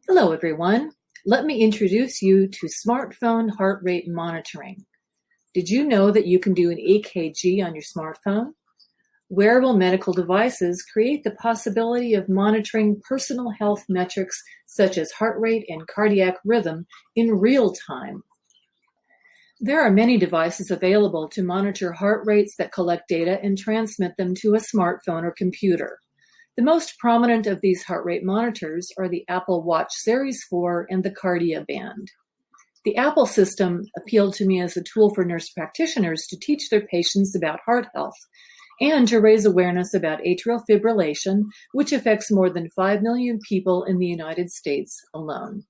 Hello, everyone. Let me introduce you to smartphone heart rate monitoring. Did you know that you can do an EKG on your smartphone? Wearable medical devices create the possibility of monitoring personal health metrics such as heart rate and cardiac rhythm in real time. There are many devices available to monitor heart rates that collect data and transmit them to a smartphone or computer. The most prominent of these heart rate monitors are the Apple Watch Series 4 and the Cardia Band. The Apple system appealed to me as a tool for nurse practitioners to teach their patients about heart health and to raise awareness about atrial fibrillation, which affects more than 5 million people in the United States alone.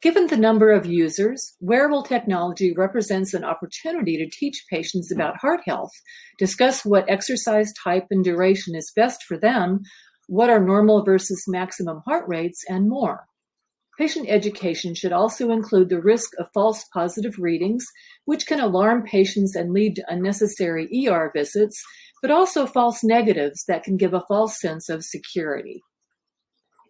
Given the number of users, wearable technology represents an opportunity to teach patients about heart health, discuss what exercise type and duration is best for them, what are normal versus maximum heart rates, and more. Patient education should also include the risk of false positive readings, which can alarm patients and lead to unnecessary ER visits, but also false negatives that can give a false sense of security.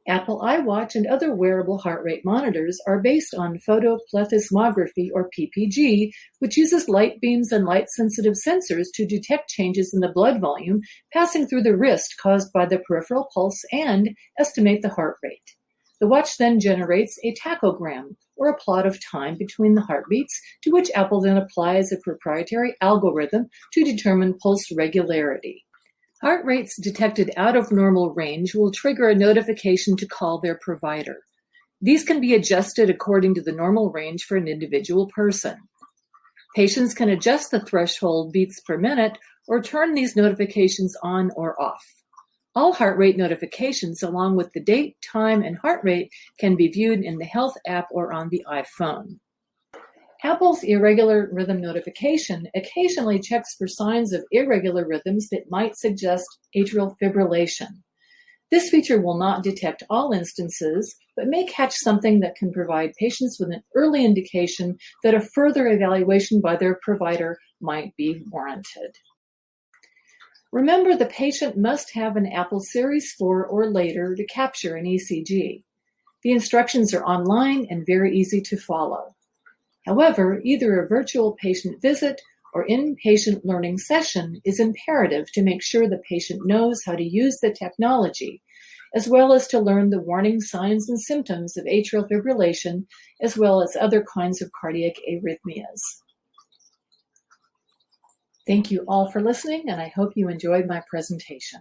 Apple iWatch and other wearable heart rate monitors are based on photoplethysmography, or PPG, which uses light beams and light-sensitive sensors to detect changes in the blood volume passing through the wrist caused by the peripheral pulse and estimate the heart rate. The watch then generates a tachogram, or a plot of time between the heartbeats, to which Apple then applies a proprietary algorithm to determine pulse regularity. Heart rates detected out of normal range will trigger a notification to call their provider. These can be adjusted according to the normal range for an individual person. Patients can adjust the threshold beats per minute or turn these notifications on or off. All heart rate notifications, along with the date, time, and heart rate, can be viewed in the Health app or on the iPhone. Apple's irregular rhythm notification occasionally checks for signs of irregular rhythms that might suggest atrial fibrillation. This feature will not detect all instances, but may catch something that can provide patients with an early indication that a further evaluation by their provider might be warranted. Remember, the patient must have an Apple Series 4 or later to capture an ECG. The instructions are online and very easy to follow. However, either a virtual patient visit or inpatient learning session is imperative to make sure the patient knows how to use the technology, as well as to learn the warning signs and symptoms of atrial fibrillation, as well as other kinds of cardiac arrhythmias. Thank you all for listening, and I hope you enjoyed my presentation.